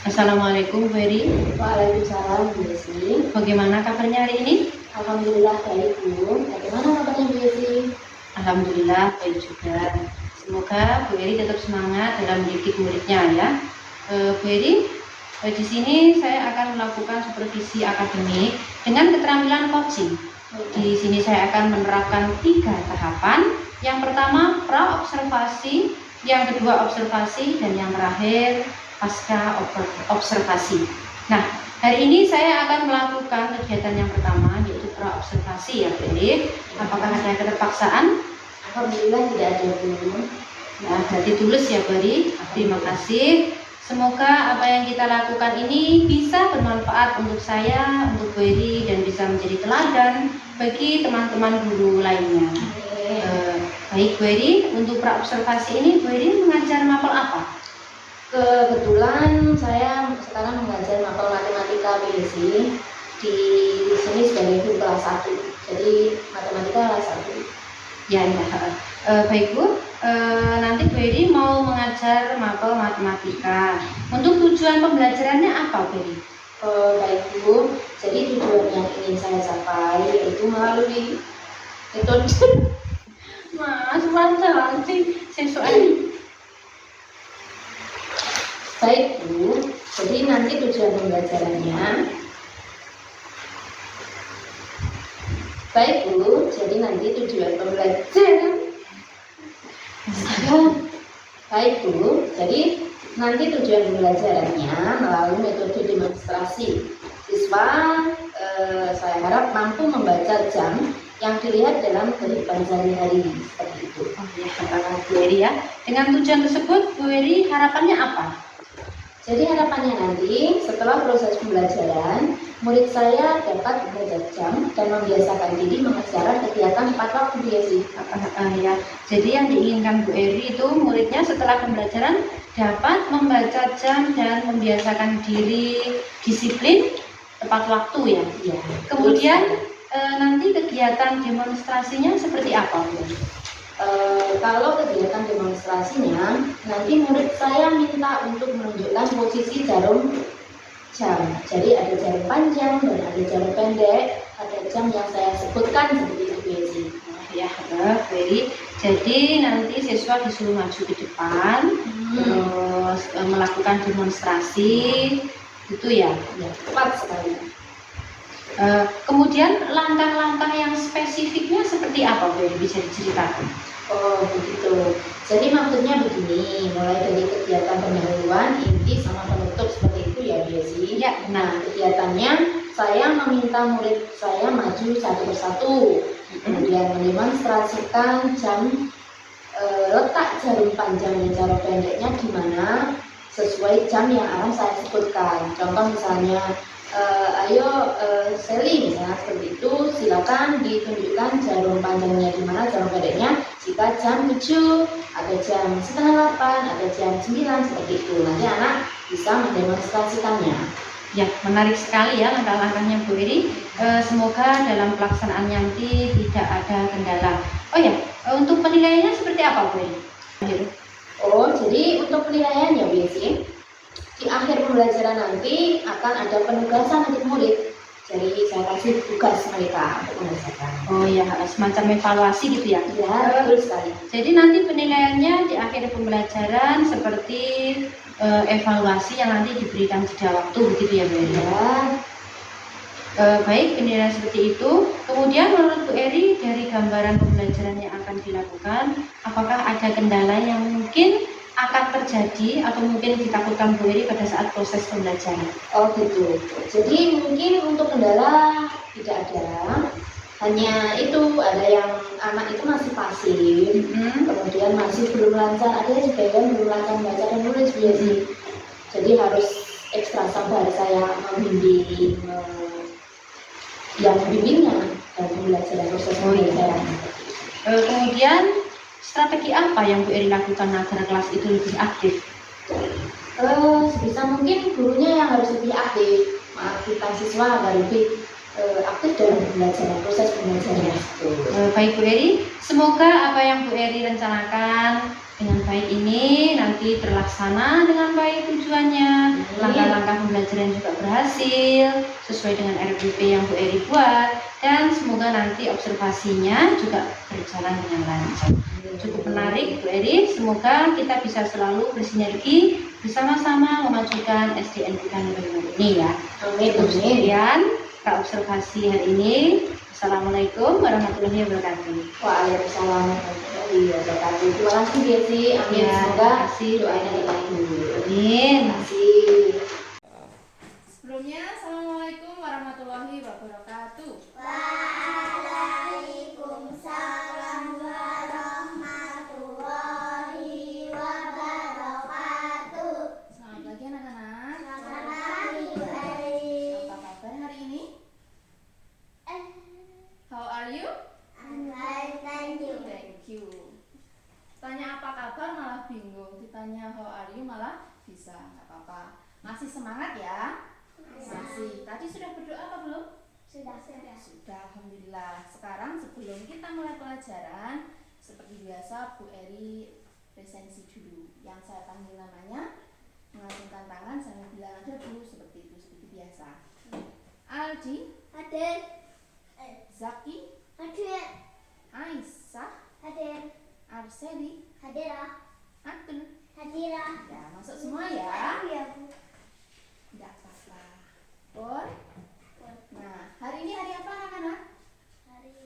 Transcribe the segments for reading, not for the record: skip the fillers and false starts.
Assalamualaikum Bu Eri. Waalaikumsalam Bu Yesi. Bagaimana kabarnya hari ini? Alhamdulillah baik Bu. Bagaimana kabarnya Bu Yesi? Alhamdulillah baik juga. Semoga Bu Eri tetap semangat dalam mendidik muridnya ya. Bu Eri, di sini saya akan melakukan supervisi akademik dengan keterampilan coaching. Di sini saya akan menerapkan 3 tahapan. Yang pertama pra-observasi, yang kedua observasi, dan yang terakhir pasca observasi. Nah, hari ini saya akan melakukan kegiatan yang pertama, yaitu pra-observasi ya Bu Eri. Apakah ada keterpaksaan? Alhamdulillah tidak ada Bu. Nah, berarti tulus ya Bu Eri. Terima kasih. Semoga apa yang kita lakukan ini bisa bermanfaat untuk saya, untuk Bu Eri, dan bisa menjadi teladan bagi teman-teman guru lainnya. Baik Bu Eri, untuk pra-observasi ini Bu Eri mengajar mapel apa? Kebetulan saya sekarang mengajar mapel matematika Bu Yesi di sini sebagai guru kelas 1. Jadi matematika kelas 1. Ya, baik Bu. Nanti Bu Eri mau mengajar mapel matematika. Untuk tujuan pembelajarannya apa Bu Eri? Baik Bu. Jadi tujuan yang ingin saya capai yaitu melalui metode Mas, nanti siswa ini. Baik Bu, jadi nanti tujuan pembelajarannya. Baik Bu, jadi nanti tujuan pembelajaran. Baik Bu, jadi nanti tujuan pembelajarannya melalui metode demonstrasi. Siswa saya harap mampu membaca jam yang dilihat dalam kehidupan sehari-hari seperti itu. Oh ya, katakan Bu Eri ya. Dengan tujuan tersebut Bu Eri harapannya apa? Jadi harapannya nanti setelah proses pembelajaran, murid saya dapat membaca jam dan membiasakan diri mengerjakan kegiatan 4 waktu Bu Yesi. Ya. Jadi yang diinginkan Bu Eri itu muridnya setelah pembelajaran dapat membaca jam dan membiasakan diri disiplin tepat waktu ya. Ya. Kemudian nanti kegiatan demonstrasinya seperti apa Bu? Kalau kegiatan demonstrasinya, nanti murid saya minta untuk menunjukkan posisi jarum jam. Jadi ada jarum panjang dan ada jarum pendek, ada jam yang saya sebutkan seperti itu Bu Yesi. Ya, Bu Eri. Jadi nanti siswa disuruh maju ke depan, terus melakukan demonstrasi, itu ya. Ya, tepat sekali. Kemudian langkah-langkah yang spesifiknya seperti apa Bu Eri, bisa diceritakan? Oh begitu. Jadi maksudnya begini, mulai dari kegiatan pendahuluan, inti sama penutup seperti itu ya Bu Yesi. Ya, Nah kegiatannya saya meminta murid saya maju satu persatu, kemudian mendemonstrasikan jam, letak jarum panjang dan jarum pendeknya di mana sesuai jam yang akan saya sebutkan. Contoh misalnya, ayo Sally misalnya seperti itu, silakan ditunjukkan jarum panjangnya di mana, jarum pendeknya. Jika jam 7, ada jam setengah 8, ada jam 9 seperti itu. Nanti anak bisa mendemonstrasikannya. Ya, menarik sekali ya langkah-langkahnya Bu Eri. Semoga dalam pelaksanaan nanti tidak ada kendala. Oh ya, untuk penilaiannya seperti apa Bu Eri? Oh, jadi untuk penilaiannya Bu Yesi, di akhir pembelajaran nanti akan ada penugasan untuk murid. Jadi saya kasih tugas mereka untuk mengerjakan. Oh ya, semacam evaluasi gitu ya? Ya, betul sekali. Jadi nanti penilaiannya di akhir pembelajaran seperti evaluasi yang nanti diberikan jeda waktu begitu ya Bu Eri? Ya. Baik, penilaian seperti itu. Kemudian menurut Bu Eri, dari gambaran pembelajaran yang akan dilakukan, apakah ada kendala yang mungkin akan terjadi atau mungkin ditakutkan Bu Eri pada saat proses pembelajaran? Oh gitu. Jadi mungkin untuk kendala tidak ada. Hanya itu, ada yang anak itu masih pasif, kemudian masih belum lancar, ada yang sebagian belum lancar membaca dan nulis Bu Yesi. Jadi harus ekstra sabar saya membimbing yang bimbingnya dan pembelajaran proses pembelajaran. Kemudian strategi apa yang Bu Eri lakukan agar kelas itu lebih aktif? Sebisa mungkin gurunya yang harus lebih aktif, mengaktifkan siswa agar lebih aktif dalam pembelajaran, proses pembelajaran. Baik Bu Eri, semoga apa yang Bu Eri rencanakan dengan baik ini nanti terlaksana dengan baik tujuannya, langkah-langkah pembelajaran juga berhasil sesuai dengan RPP yang Bu Eri buat, dan semoga nanti observasinya juga berjalan dengan lancar. Cukup menarik Bu Eri, semoga kita bisa selalu bersinergi bersama-sama memajukan SDN kita ini ya. Cukup sekian observasi hari ini. Assalamualaikum warahmatullahi wabarakatuh. Waalaikumsalam warahmatullahi wabarakatuh. Terima kasih Desi. Amin. Ya, Semoga kasih doanya dikabul. Amin. Terima kasih. Sebelumnya, Assalamualaikum warahmatullahi wabarakatuh. Waalaikumsalam warahmatullahi wabarakatuh. Selamat pagi anak-anak. Selamat pagi, Bu Eri. Apa kabar hari ini? How are you? I'm fine, thank you. Thank you. Tanya apa kabar malah bingung. Ditanya how are you malah bisa. Nggak apa-apa. Masih semangat ya? Masih. Tadi sudah berdoa apa belum? Sudah. Sudah, alhamdulillah. Sekarang sebelum kita mulai pelajaran, seperti biasa Bu Eri presensi dulu. Yang saya panggil namanya, mengacungkan tangan sambil bilang ada Bu, seperti itu, seperti biasa. Aldi, Hadir. Zaki, Hadir. Aisyah, Hadir. Arseli, Hadirah. Atul. Hadirah. Ya, masuk semua ya. Iya, Bu. Tidak apa-apa. Pun. Nah, hari ini hari apa anak-anak?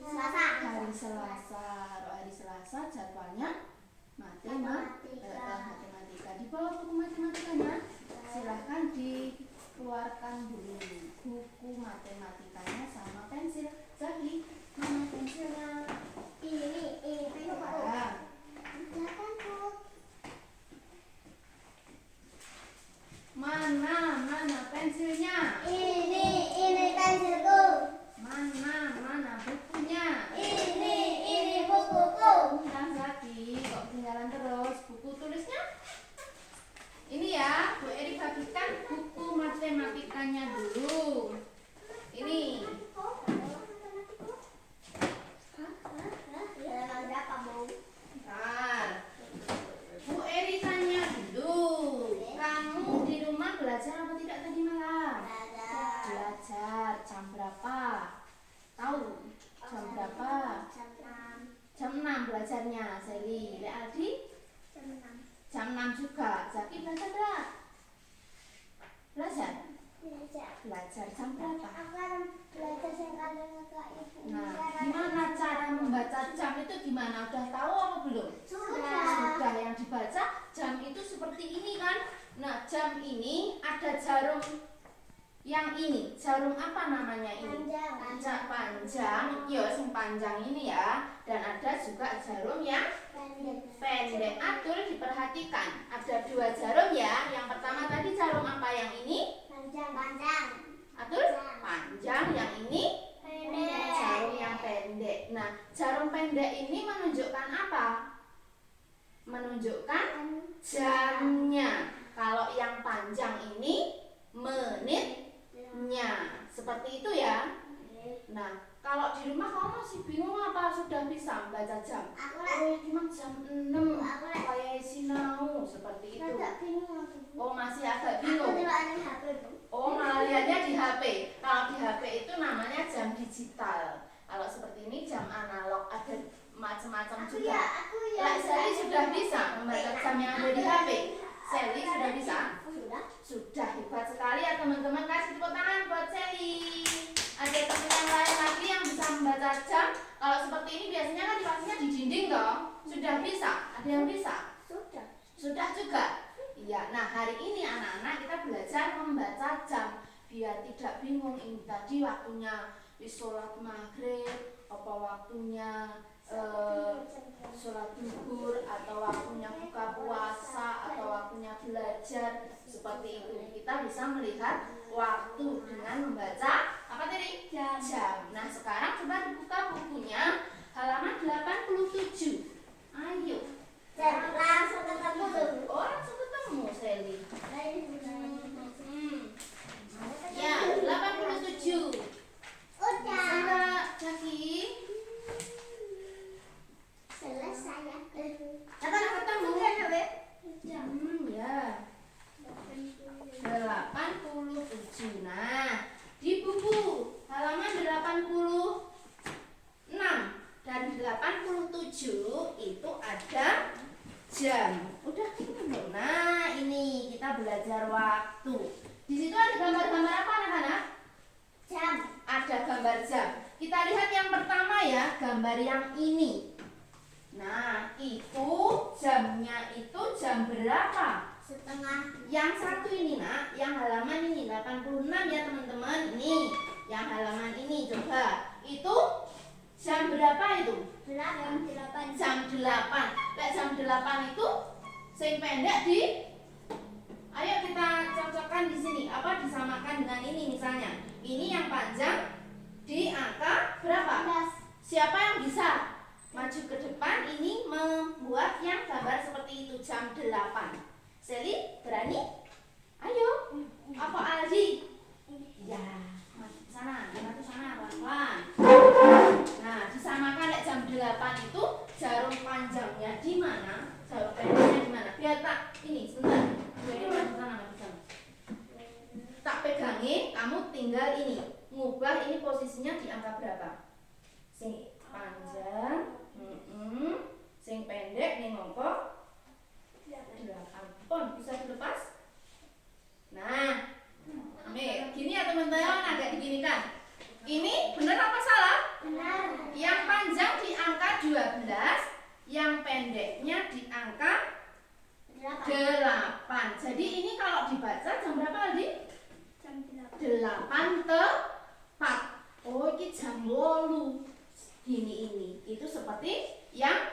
Selasa. Hari Selasa. Kalau hari Selasa jadwalnya matematika. Di bawah buku matematikanya, silahkan dikeluarkan dulu buku matematikanya sama pensil. Zaki, mana pensilnya? Ini pensil. Nah, Silakan, Bu. mana pensilnya? Ini pensilku. Mana bukunya? Ini bukuku. Nah, Zaki, kok ketinggalan terus buku tulisnya? Ini ya, Bu Eri bagikan buku matematikanya dulu. Ini. Bentar. Bu Eri tanya dulu. Kamu di rumah belajar apa tidak tadi malam? Belajar. Jam berapa? Tahu? Jam berapa? Jam 6 belajarnya, Seli. Lek Aldi? Jam 6 juga. Zaki belajar enggak? Belajar? Belajar jam berapa? Nah, gimana cara membaca jam itu gimana? Udah tahu apa belum? Sudah. Yang dibaca jam itu seperti ini kan? Nah, jam ini ada jarum yang ini. Jarum apa namanya ini? Panjang. Yo, yang panjang ini ya. Dan ada juga jarum yang pendek. Atul, diperhatikan. Ada dua jarum ya. Yang pertama tadi jarum apa yang ini? Atul, panjang. Yang ini? Jarum yang pendek. Nah, jarum pendek ini menunjukkan apa? Menunjukkan jamnya. Kalau yang panjang ini menitnya. Seperti itu ya. Nah, kalau di rumah kamu masih bingung apa? Sudah bisa membaca jam? Cuma jam 6. Kayak sinau seperti itu. Oh, masih agak bingung. Oh, malah lihatnya di HP. Kalau di HP itu namanya jam digital. Kalau seperti ini jam analog, ada macam-macam juga. Sally sudah bisa membaca jam yang ada di HP. Sally sudah bisa? Sudah, hebat sekali ya teman-teman. Kasih tepuk tangan buat Sally. Ada teman yang lain lagi yang bisa membaca jam. Kalau seperti ini biasanya kan dipasangnya di dinding dong. Sudah bisa? Ada yang bisa? Sudah juga. Iya, nah hari ini anak-anak kita belajar membaca jam biar tidak bingung ini tadi waktunya sholat maghrib, apa waktunya sholat zuhur, atau waktunya buka puasa, atau waktunya belajar. Seperti itu kita bisa melihat waktu dengan membaca apa tadi? Jam. Nah sekarang coba dibuka bukunya halaman 87. Ayo. Langsung ketemu tuh. Oh, langsung ketemu Sally. Ya, 87. Udah. Enggak, Jaki. Selesai ya. Ketemu. jam. Udah gitu. Nah, ini kita belajar waktu. Di situ ada gambar-gambar apa anak-anak? Jam. Ada gambar jam. Kita lihat yang pertama ya, gambar yang ini. Nah, itu jamnya itu jam berapa? Setengah. Yang satu ini nak, yang halaman ini 86 ya teman-teman. Ini yang halaman ini coba. Itu jam berapa itu? 8. Jam 8. Lek jam 8 itu sing pendek di. Ayo kita cocokkan di sini. Apa disamakan dengan ini misalnya. Ini yang panjang di angka berapa? Siapa yang bisa maju ke depan ini membuat yang gambar seperti itu jam 8. Seli, berani? Ayo. Apa Aldi? Ya, maju ke sana, maju ke sana pelan-pelan. Nah, disamakan lek jam 8 itu jarum panjangnya di mana? Jarum pendeknya di mana? Biar tak ini sebentar. Jadi maju ke sana, maju ke sana. Tak pegangin, kamu tinggal ini. Ngubah ini posisinya di angka berapa? Sing panjang, sing pendek nih ngomong. 8 pon bisa dilepas. Nah, nih gini ya teman-teman, agak diginikan. Ini benar apa salah? Benar. Yang panjang di angka 12, yang pendeknya di angka 8. Jadi ini kalau dibaca jam berapa Aldi? Jam 8 tepat. Oh, ini jam 8. Ini itu seperti yang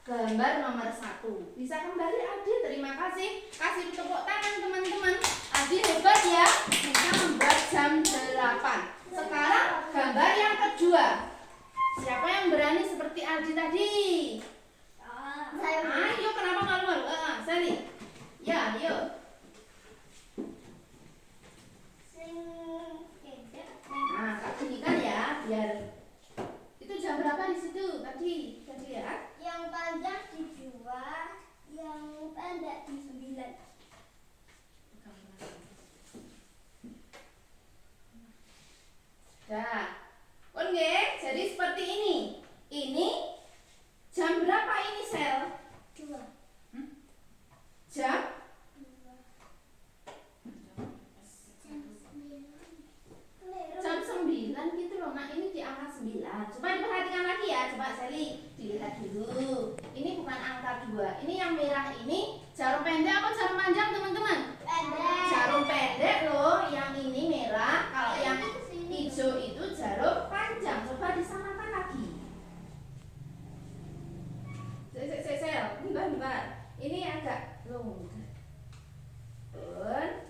gambar nomor 1. Bisa kembali Adi, terima kasih. Kasih tepuk tangan teman-teman. Adi hebat ya, bisa membuat jam 8. Sekarang gambar yang kedua. Siapa yang berani seperti Aldi tadi? Ayo, kenapa malu-malu? Sally. Ya, yuk. Nah, Kak bunyikan ya, biar itu jam berapa di situ tadi? Tadi ya? Yang panjang di 2, yang pendek di 9. Dah. Oke, jadi seperti ini. Ini jam berapa ini, Sel? 2. Jam? Jam 9 gitu loh. Nah, ini di angka 9. Coba diperhatikan lagi ya. Coba Sally dilihat dulu. Ini bukan angka 2. Ini yang merah ini jarum pendek apa jarum panjang, teman-teman? Pendek. Jarum pendek loh. Yang ini merah. Kalau yang hijau itu jarum panjang. Coba disamakan lagi. Sel. Bentar. Ini agak longgar. Pun.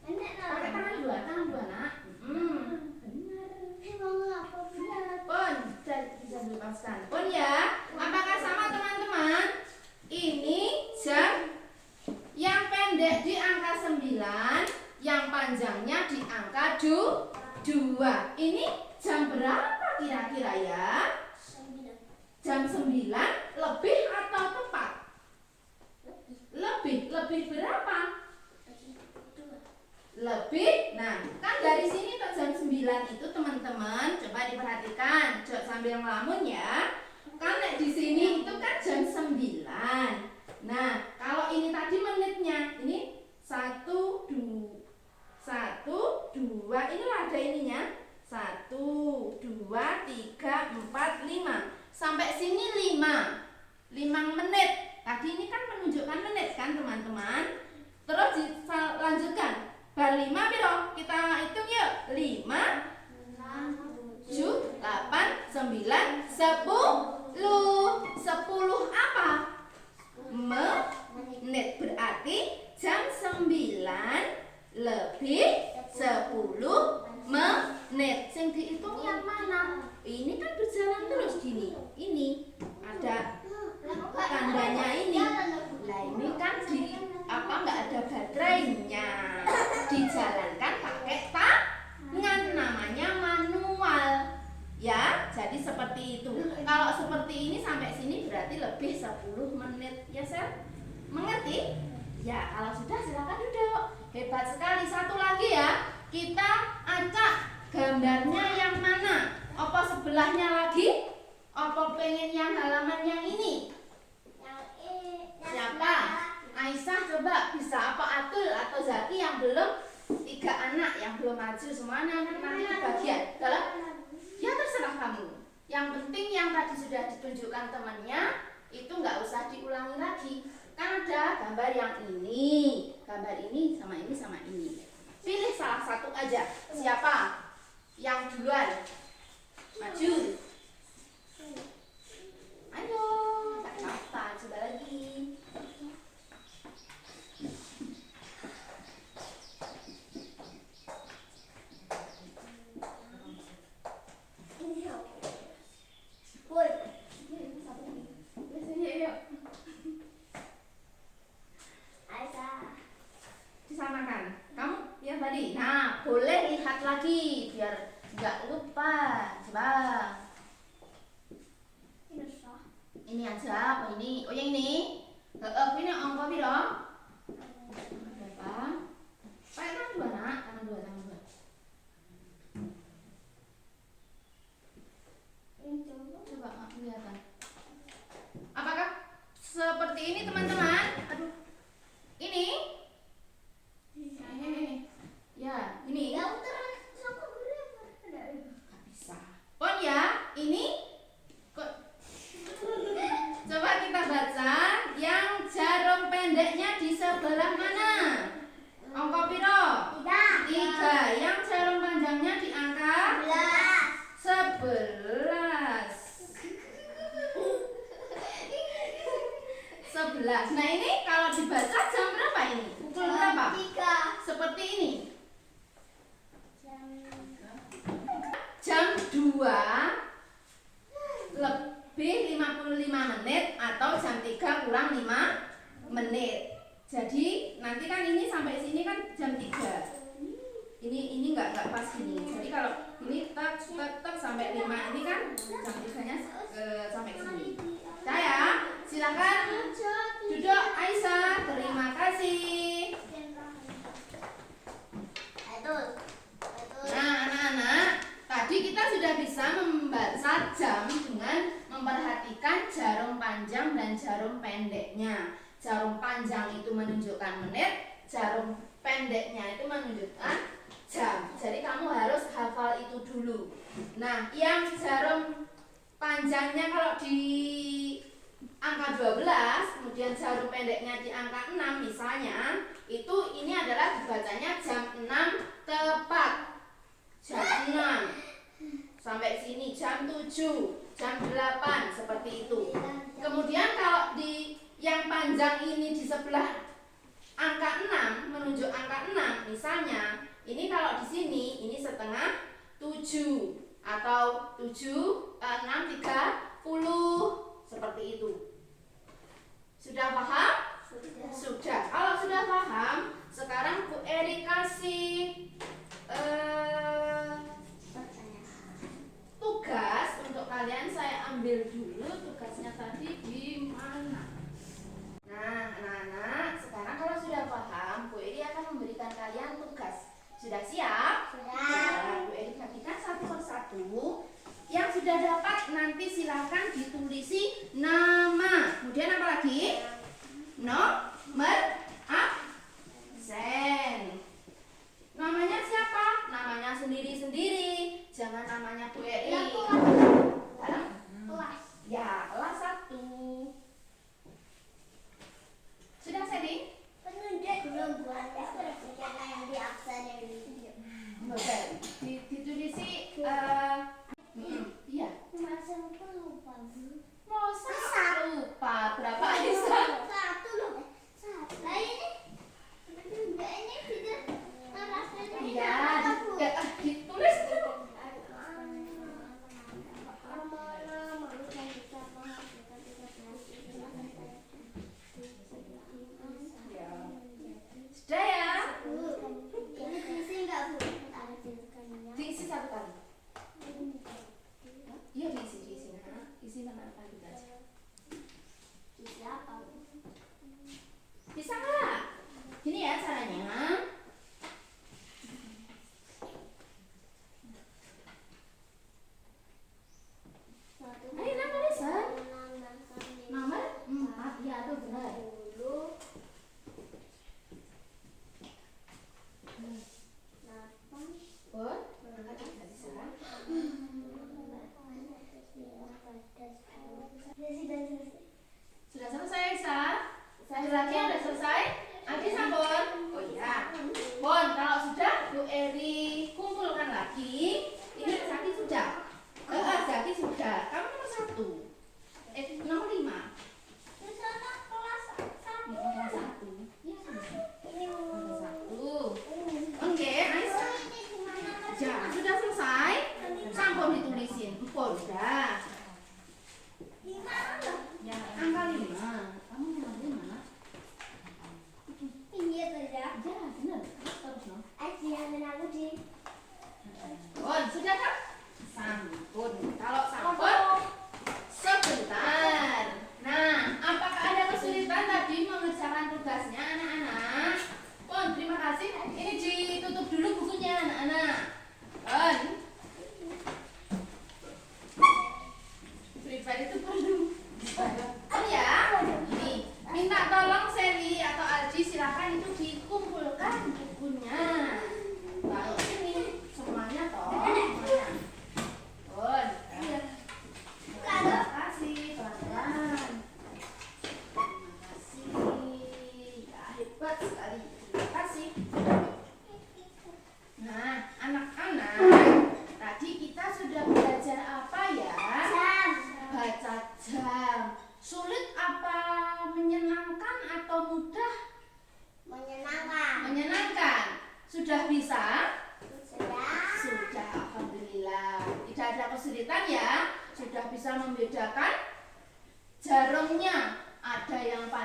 Pakai tangan dua nak. Benar. Pun, bisa dilepaskan. Pun ya. Apakah sama teman-teman? Ini jam yang pendek di angka 9, yang panjangnya di angka 2. Ini jam berapa kira-kira ya? Jam 9 lebih atau tepat? Lebih berapa? Lebih. Nah, kan dari sini ke jam 9 itu teman-teman, coba diperhatikan, sambil ngelamun ya. Kan di sini itu kan jam 9. Nah, kalau ini tadi menitnya, ini 1, 2, inilah ada ininya. 1, 2, 3, 4, 5. Sampai sini 5 menit. Tadi ini kan menunjukkan menit kan teman-teman. Terus lanjutkan. Bar 5 piro? Kita hitung yuk. 5, 7, 8, 9, 10. 10 apa? Menit. Berarti jam 9 lebih 10 menit. Yang dihitung yang mana? Ini kan berjalan terus gini. Ini ada tandanya ini. Lah ini kan nggak ada baterainya. Dijalankan pakai tangan, namanya manual. Ya, jadi seperti itu. Kalau seperti ini sampai sini berarti lebih 10 menit. Ya, Sel? Mengerti? Ya, kalau sudah silakan duduk. Hebat sekali. Satu lagi ya. Kita acak gambarnya yang mana? Apa sebelahnya lagi? Apa pengen yang halaman yang ini? semuanya nanti kebagian. Kalau ya terserah kamu. Yang penting yang tadi sudah ditunjukkan temannya itu nggak usah diulangi lagi. Kan ada gambar yang ini, gambar ini sama ini sama ini. Pilih salah satu aja. Siapa yang duluan? Maju. Ayo, tak apa, coba lagi. Disamakan. Kamu yang tadi. Nah, boleh lihat lagi biar nggak lupa. Coba. Ini aja apa ini? Oh yang ini. Ini angka piro? Berapa? Pakai tangan dua nak, tangan dua. Coba nggak kelihatan. Apakah seperti ini teman-teman? Aduh. Ini? Ya, ini. Nggak bisa. Pon ya, ini. Coba kita baca yang jarum pendeknya di sebelah mana? Angka piro? 3. Yang jarum panjangnya di angka 11. 11. Nah ini kalau dibaca jam berapa ini? Pukul berapa? 3. Seperti ini. Jam 2 lebih 55 menit atau jam 3 kurang 5 menit. Jadi nanti kan ini sampai sini kan jam 3. Ini enggak pas gini. Jadi kalau ini tek sampai 5 ini kan jam 3-nya sampai sini. Saya silakan duduk Aisyah. Terima kasih. Nah, anak-anak, tadi kita sudah bisa membaca jam dengan memperhatikan jarum panjang dan jarum pendeknya. Jarum panjang itu menunjukkan menit, jarum pendeknya itu menunjukkan jam. Jadi kamu harus hafal itu dulu. Nah, yang jarum panjangnya kalau di angka 12, kemudian jarum pendeknya di angka 6 misalnya, itu ini adalah dibacanya jam 6 tepat. Jam 6 sampai sini jam 7, jam 8 seperti itu. Kemudian kalau di yang panjang ini di sebelah angka 6 menunjuk angka 6 misalnya, ini kalau di sini ini setengah 7 atau 6 30 seperti itu. Sudah paham? Sudah. Kalau sudah paham, sekarang Bu Eri kasih tugas untuk kalian. Saya ambil dulu tugasnya tadi di mana. Nah, anak-anak, sekarang kalau sudah paham, Bu Eri akan memberikan kalian tugas. Sudah siap? Sudah. Bu Eri bagikan satu persatu. Yang sudah dapat nanti silakan ditulisi nama. Kemudian apa lagi? Nomor absen. Namanya siapa? Namanya sendiri-sendiri. Jangan namanya Bu Eri. Kelas. Ya, kelas 1. Sudah setting? Penunjuk belum buat yang di absen ini. Oke. Ditulisi iya. Masa lupa, Bu. Masa lupa berapa Aisyah? 1 loh. 1. Lah ini enggak ini tidak rasanya Iya, ditulis dulu.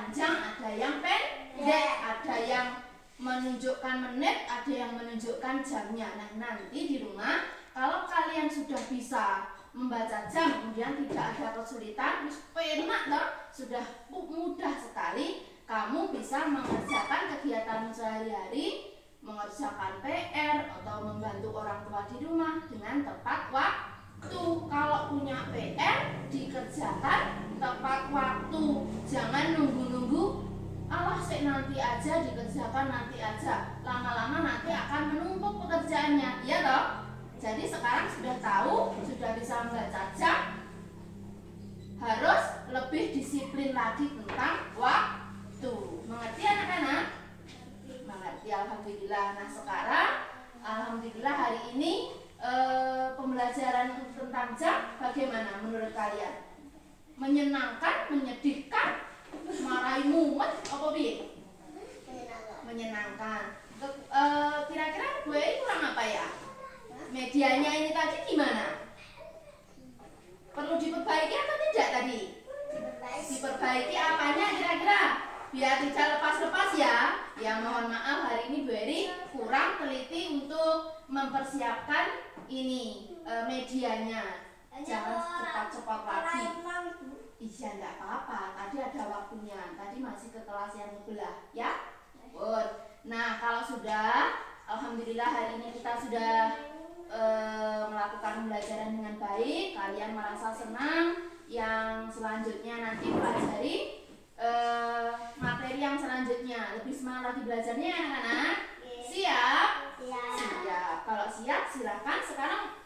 panjang, ada yang pendek, ada yang menunjukkan menit, ada yang menunjukkan jamnya. Nah, nanti di rumah kalau kalian sudah bisa membaca jam, kemudian tidak ada kesulitan, terus penak toh, sudah mudah sekali kamu bisa mengerjakan kegiatan sehari-hari, mengerjakan PR atau membantu orang tua di rumah dengan tepat waktu. Kalau punya PR dikerjakan tepat waktu, jangan nunggu-nunggu Allah sih nanti aja, dikerjakan nanti aja, lama-lama nanti akan menumpuk pekerjaannya, ya toh? Jadi sekarang sudah tahu, sudah bisa membaca jam, harus lebih disiplin lagi tentang waktu. Mengerti anak-anak? Mengerti, alhamdulillah. Nah sekarang alhamdulillah hari ini pembelajaran tentang jam bagaimana menurut kalian? Menyenangkan, menyedihkan, marahi mumet, apa bi? Menyenangkan. Kira-kira gue kurang apa ya? Medianya ini tadi gimana? Perlu diperbaiki atau tidak tadi? Diperbaiki apanya kira-kira? Biar tidak lepas-lepas ya. Ya mohon maaf hari ini Bu Eri kurang teliti untuk mempersiapkan ini medianya. Jangan cepat-cepat lagi. Iya enggak apa-apa. Tadi ada waktunya. Tadi masih ke kelas yang sebelah ya. Nah kalau sudah, alhamdulillah hari ini kita sudah melakukan pembelajaran dengan baik, kalian merasa senang. Yang selanjutnya nanti pelajari materi yang selanjutnya. Lebih semangat lagi belajarnya anak-anak. Siap? Siap. Kalau siap silahkan. Sekarang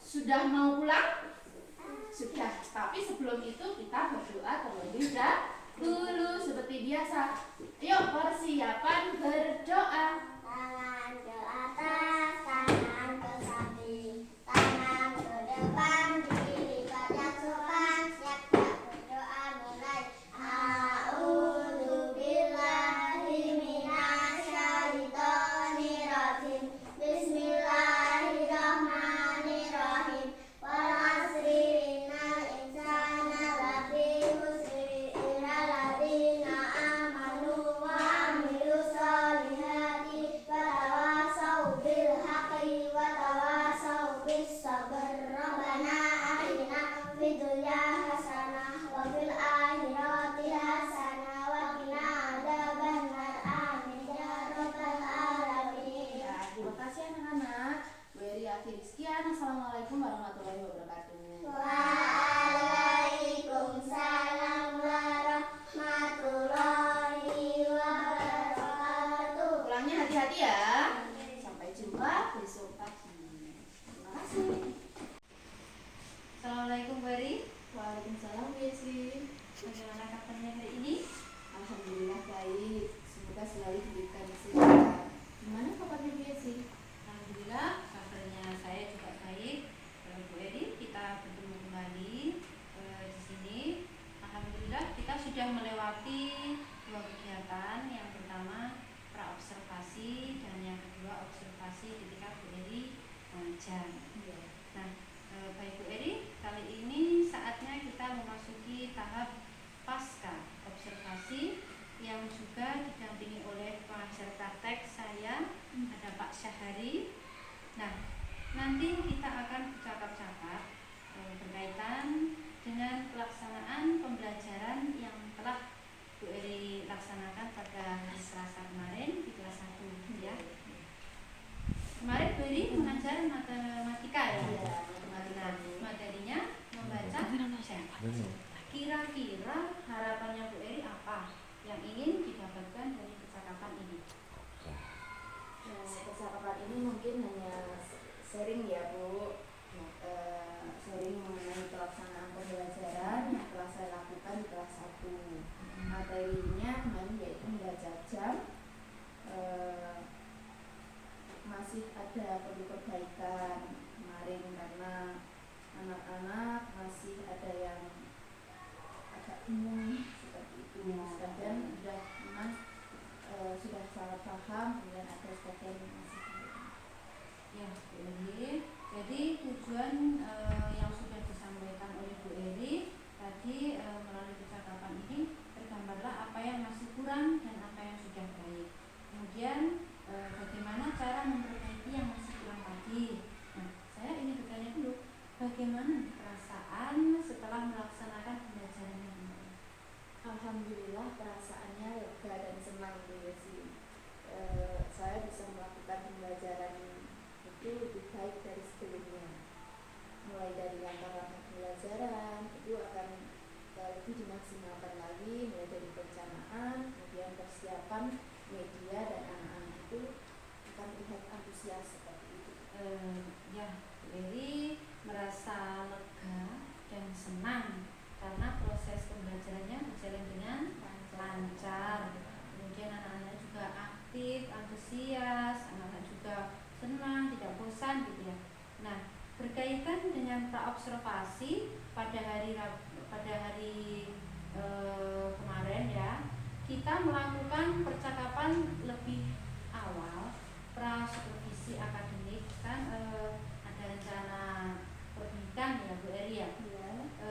sudah mau pulang? Sudah. Tapi sebelum itu kita berdoa terlebih dahulu seperti biasa. Yuk persiapan berdoa. Tangan ke atas, tangan ke samping, tangan ke depan, dilipat yang sopan, siap-siap berdoa mulai. A'udzubillahi minasyaitonirrajim. Bismillahirrahmanirrahim. Wal 'asri innal insana lafi khusr illa alladziina aamanu wa 'amilus sholihati wa tawasaw bil haqqi wa tawasaw bis sabr. Rabbana atina fid dunya hasanah wa fil akhirati hasanah wa qina adzabannar. Amin ya rabbal alamin. Ya, terima kasih anak-anak. Bu Eri akhiri sekian. Assalamualaikum warahmatullahi wabarakatuh. Waalaikumsalam warahmatullahi wabarakatuh. Pulangnya hati-hati ya. Sampai jumpa besok pagi. Terima kasih. Assalamualaikum Bu Eri. Waalaikumsalam Bu Yesi. Bagaimana kabarnya hari ini? Alhamdulillah baik. Semoga selalu diberikan kesehatan. Gimana kabarnya Bu Yesi? Alhamdulillah kabarnya saya juga baik. Bu Eri, kita bertemu kembali di sini. Alhamdulillah kita sudah melewati dua kegiatan. Yang pertama praobservasi dan yang kedua observasi ketika Bu Eri mengajar. Nah, baik Bu Eri, kali ini saatnya kita memasuki tahap pasca observasi yang juga didampingi oleh pengajar praktek saya, ada Pak Syahari. Nah, nanti kita akan bercakap-cakap berkaitan dengan pelaksanaan pembelajaran yang telah Bu Eri laksanakan pada hari Selasa kemarin di kelas 1 ya. Kemarin Bu Eri mengajar matematika ya. Nah, materinya membaca jam. Kira-kira harapannya Bu Eri apa yang ingin didapatkan dari percakapan ini? Percakapan ini mungkin hanya sharing ya Bu, sharing mengenai pelaksanaan pembelajaran yang telah saya lakukan di kelas 1. Materinya kemarin yaitu membaca jam. Masih ada perlu perbaikan kemarin karena anak-anak masih ada yang agak bingung seperti itu. Sebagian sudah sangat paham, kemudian ada sebagian yang masih bingung. Ya, Bu Eri. Jadi tujuan yang sudah disampaikan oleh Bu Eri tadi melalui percakapan ini tergambarlah apa yang alhamdulillah perasaannya lega dan senang Bu Yesi. Saya bisa melakukan pembelajaran itu lebih baik dari sebelumnya. Mulai dari langkah-langkah pembelajaran itu akan lebih dimaksimalkan lagi, mulai dari perencanaan, kemudian persiapan media dan anak-anak itu akan terlihat antusias seperti itu. Ya, Bu Eri merasa lega dan senang karena proses pembelajarannya berjalan dengan lancar. Kemudian anak-anak juga aktif, antusias, anak-anak juga senang, tidak bosan gitu ya. Nah, berkaitan dengan praobservasi pada hari kemarin ya, kita melakukan percakapan lebih awal pra-supervisi akademik kan, ada rencana perbaikan ya Bu Eri ya.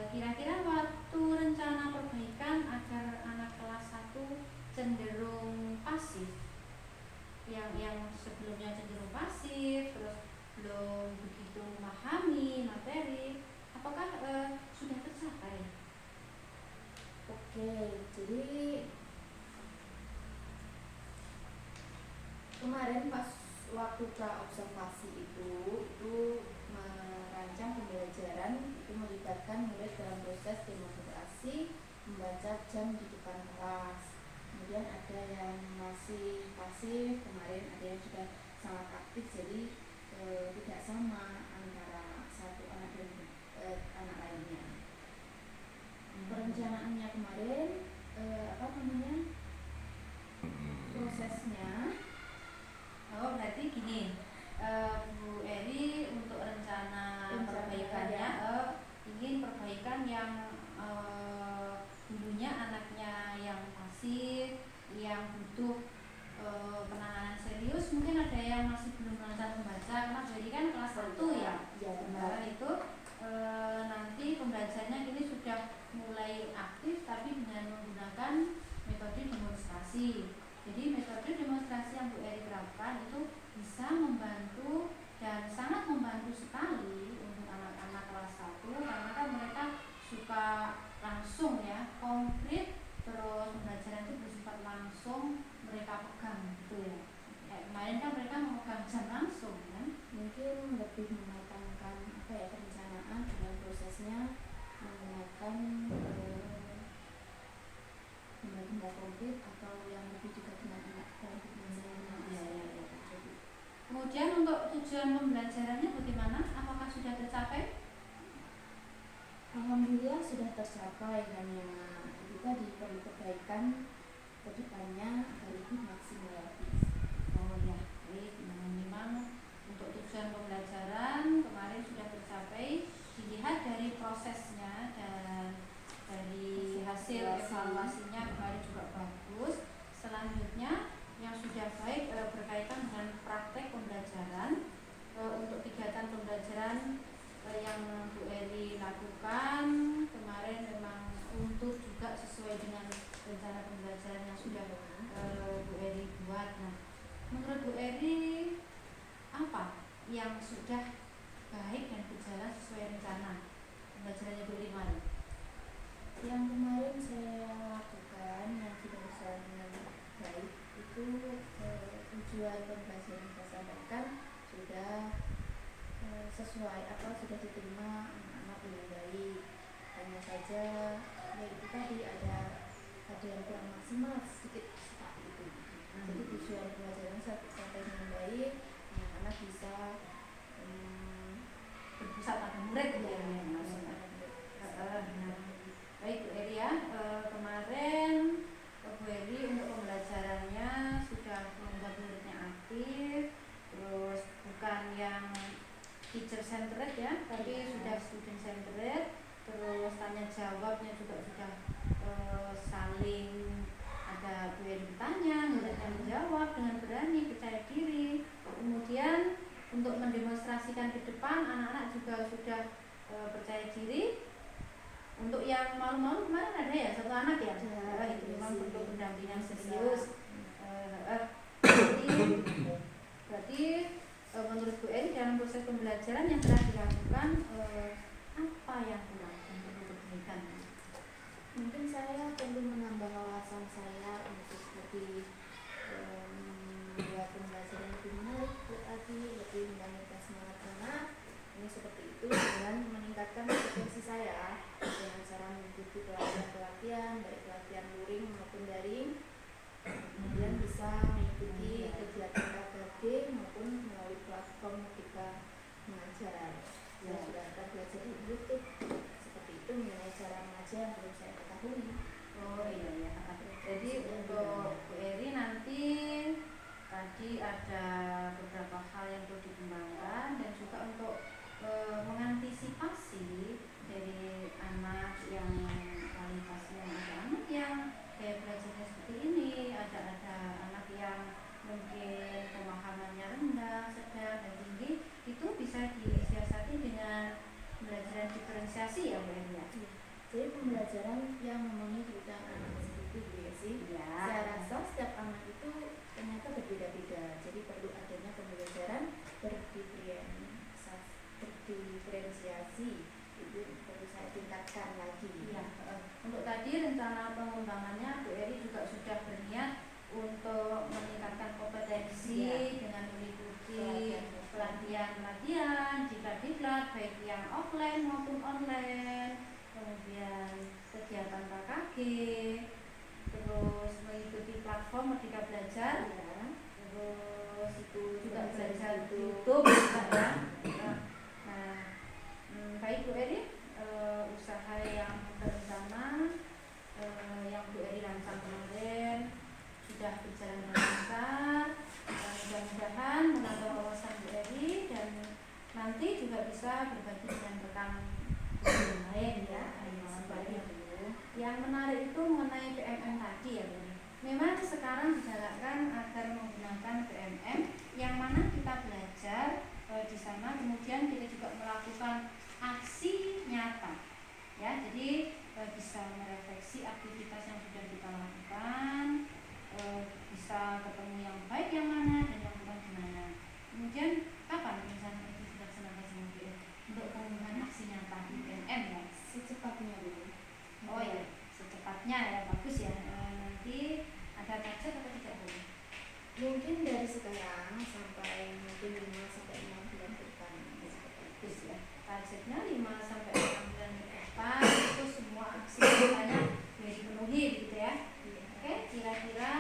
Kira-kira waktu rencana perbaikan agar anak kelas 1 cenderung pasif, yang sebelumnya cenderung pasif, terus belum begitu memahami materi, apakah sudah tercapai? Oke, jadi kemarin pas waktu pra-observasi itu merancang pembelajaran itu melibatkan murid dalam proses demonstrasi membaca jam di depan kelas. Kemudian ada yang masih pasif, kemarin ada yang sudah sangat aktif, jadi tidak sama antara satu anak dan anak lainnya. Perencanaannya kemarin prosesnya. Oh, berarti gini, Bu Eri untuk rencana perbaikannya ingin perbaikan yang dulunya anaknya yang pasif, yang butuh penanganan serius, mungkin ada yang masih belum lancar membaca karena jadi kan kelas 1 ya. Ya, Sementara itu nanti pembelajarannya ini sudah mulai aktif tapi dengan menggunakan metode demonstrasi. Jadi metode demonstrasi yang Bu Eri terapkan itu bisa membantu dan sangat membantu sekali untuk anak-anak kelas 1 karena kan mereka suka langsung ya, konkret, terus pembelajaran itu bersifat langsung mereka pegang gitu ya. Kemarin kan mereka memegang jam langsung kan. Mungkin lebih mematangkan perencanaan dengan prosesnya menggunakan benda-benda konkret atau yang lebih dekat dengan anak konkret Kemudian untuk tujuan pembelajarannya bagaimana? Apakah sudah tercapai? Alhamdulillah sudah tercapai, hanya itu tadi perlu perbaikan ke depannya agar lebih maksimal lagi. Oh ya, baik. Memang untuk tujuan pembelajaran kemarin sudah tercapai dilihat dari prosesnya dan dari hasil evaluasinya kemarin juga bagus. Selanjutnya yang sudah baik berkaitan dengan praktek pembelajaran. Untuk kegiatan pembelajaran yang Bu Eri lakukan kemarin memang untuk juga sesuai dengan rencana pembelajaran yang sudah Bu Eri buat. Nah, menurut Bu Eri apa yang sudah baik dan berjalan sesuai rencana pembelajarannya Bu Eri kemarin? Yang kemarin saya lakukan yang sudah berjalan dengan baik itu tujuan pembelajaran yang saya sampaikan sudah sesuai atau sudah diterima anak-anak dengan baik. Hanya saja itu tadi ada yang kurang maksimal sedikit seperti itu. Jadi tujuan pembelajaran saya sampai dengan baik, anak-anak bisa berpusat pada murid ya. Baik Bu Eri ya, kemarin Bu Eri untuk pembelajarannya sudah membuat muridnya aktif, terus bukan yang teacher centered ya, tapi sudah student centered, terus tanya jawabnya juga sudah saling ada Bu Eri bertanya, muridnya menjawab dengan berani, percaya diri. Kemudian untuk mendemonstrasikan ke depan anak-anak juga sudah percaya diri. Untuk yang malu-malu kemarin ada ya satu anak ya, itu memang untuk pendampingan serius. Berarti menurut Bu Eri dalam proses pembelajaran yang telah dilakukan apa yang kurang untuk perbaikan? Mungkin saya perlu menambah wawasan saya untuk lebih membuat pembelajaran lebih menarik lagi, lebih membangkitkan semangat anak. Ini seperti itu dengan meningkatkan kompetensi saya dengan cara mengikuti pelatihan-pelatihan, baik pelatihan luring maupun daring. Kemudian bisa mengikuti kegiatan KKD maupun melalui platform ketika mengajar. Saya sudah akan belajar di YouTube seperti itu mengenai cara mengajar yang belum saya ketahui. Oh iya ya. Jadi untuk Bu Eri nanti tadi ada beberapa hal yang perlu dikembangkan dan juga untuk mengantisipasi dari anak yang kualitasnya ada anak yang kayak belajarnya seperti ini, ada anak yang mungkin pemahamannya rendah, sedang dan tinggi, itu bisa disiasati dengan pembelajaran diferensiasi ya Bu Eri ya. Jadi pembelajaran yang memenuhi kebutuhan anak seperti itu ya sih. Ya. Saya rasa setiap anak itu ternyata berbeda-beda. Jadi perlu adanya pembelajaran berdiferensiasi. Itu perlu saya tingkatkan lagi. Ya. Untuk tadi rencana pengembangannya Bu Eri juga sudah berniat untuk meningkatkan kompetensi dengan mengikuti pelatihan-pelatihan diklat-diklat baik yang offline maupun online, kemudian kegiatan KKG, terus mengikuti platform Merdeka Belajar, terus itu juga belajar di YouTube ya. Nah, baik Bu Eri, usaha yang terencana yang Bu Eri rancang kemarin sudah berjalan dengan lancar. Mudah-mudahan menambah wawasan Bu Eri dan nanti juga bisa berbagi dengan rekan yang lain ya. Yang menarik itu mengenai PMM tadi ya Bu. Memang sekarang digalakkan agar menggunakan PMM yang mana kita belajar di sana, kemudian kita juga melakukan aksi nyata ya. Jadi bisa merefleksi aktivitas yang sudah kita lakukan, bisa ketemu yang baik yang mana dan yang bukan gimana. Kemudian kapan misalnya itu dilaksanakan sama Bu Eri untuk pengembangan aksi nyata di PMM ya? Secepatnya dulu. Oh ya, secepatnya ya, bagus ya. Nanti ada target atau tidak Bu? Mungkin dari sekarang sampai mungkin 5 sampai 6 bulan ke depan. Bagus ya. Targetnya 5 sampai 6 bulan ke depan itu semua aksi nyatanya sudah dipenuhi gitu ya. Oke, kira-kira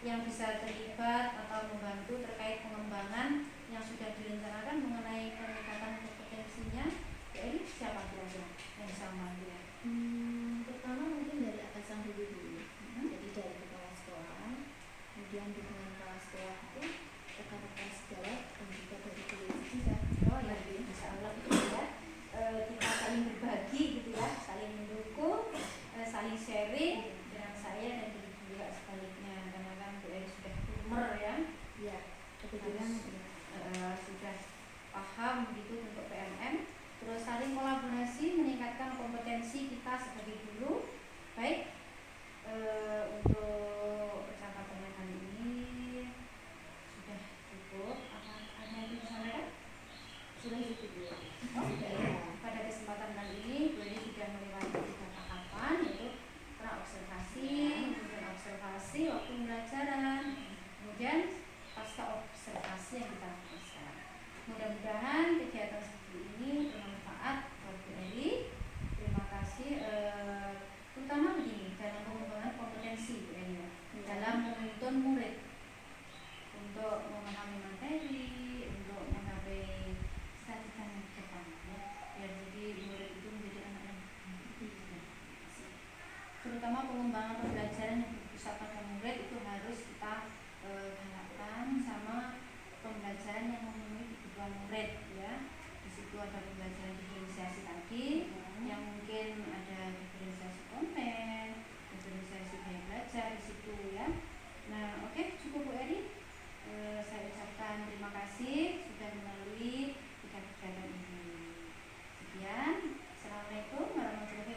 yang bisa terlibat atau membantu terkait pengembangan yang sudah direncanakan mengenai peningkatan kompetensinya, jadi siapa kira-kira yang bisa membantu? Pertama mungkin dari atasan dulu. Jadi dari kepala sekolah, kemudian dukungan kepala sekolah itu rekan-rekan sejawat dan juga dari polisi juga. Oh ya, bisa Allah itu ya. Kita saling berbagi gitu ya, saling mendukung, saling sharing dengan saya dan juga sebaliknya, karena kan Bu Eri sudah umur ya. Iya, kebetulan sudah paham gitu untuk PMM, terus saling kolaborasi meningkatkan kompetensi kita sebagai guru. Baik, untuk percakapan kali ini sudah cukup. Apa ada yang ingin disampaikan? sudah cukup ya. Oh, ya. Pada kesempatan kali ini Bu Eri sudah melewati 3 tahapan, yaitu praobservasi, kemudian observasi waktu pembelajaran, kemudian pasca observasi yang kita lakukan. Mudah-mudahan kegiatan seperti ini bermanfaat buat Bu Eri. Terima kasih. Terutama begini, dalam pengembangan kompetensi Bu Eri ya, dalam menuntun murid untuk memahami materi, untuk menggapai cita-cita yang ke depan ya. Biar jadi murid itu menjadi anak yang terutama pengembangan pembelajaran yang berpusat pada murid itu harus kita harapkan sama pembelajaran yang memenuhi kebutuhan murid ya. Di situ ada pembelajaran diferensiasi tadi, yang mungkin ada diferensiasi konten, diferensiasi gaya belajar di situ ya. Nah, oke, cukup Bu Eri. Saya ucapkan terima kasih sudah melalui kegiatan ini. Sekian, assalamualaikum warahmatullahi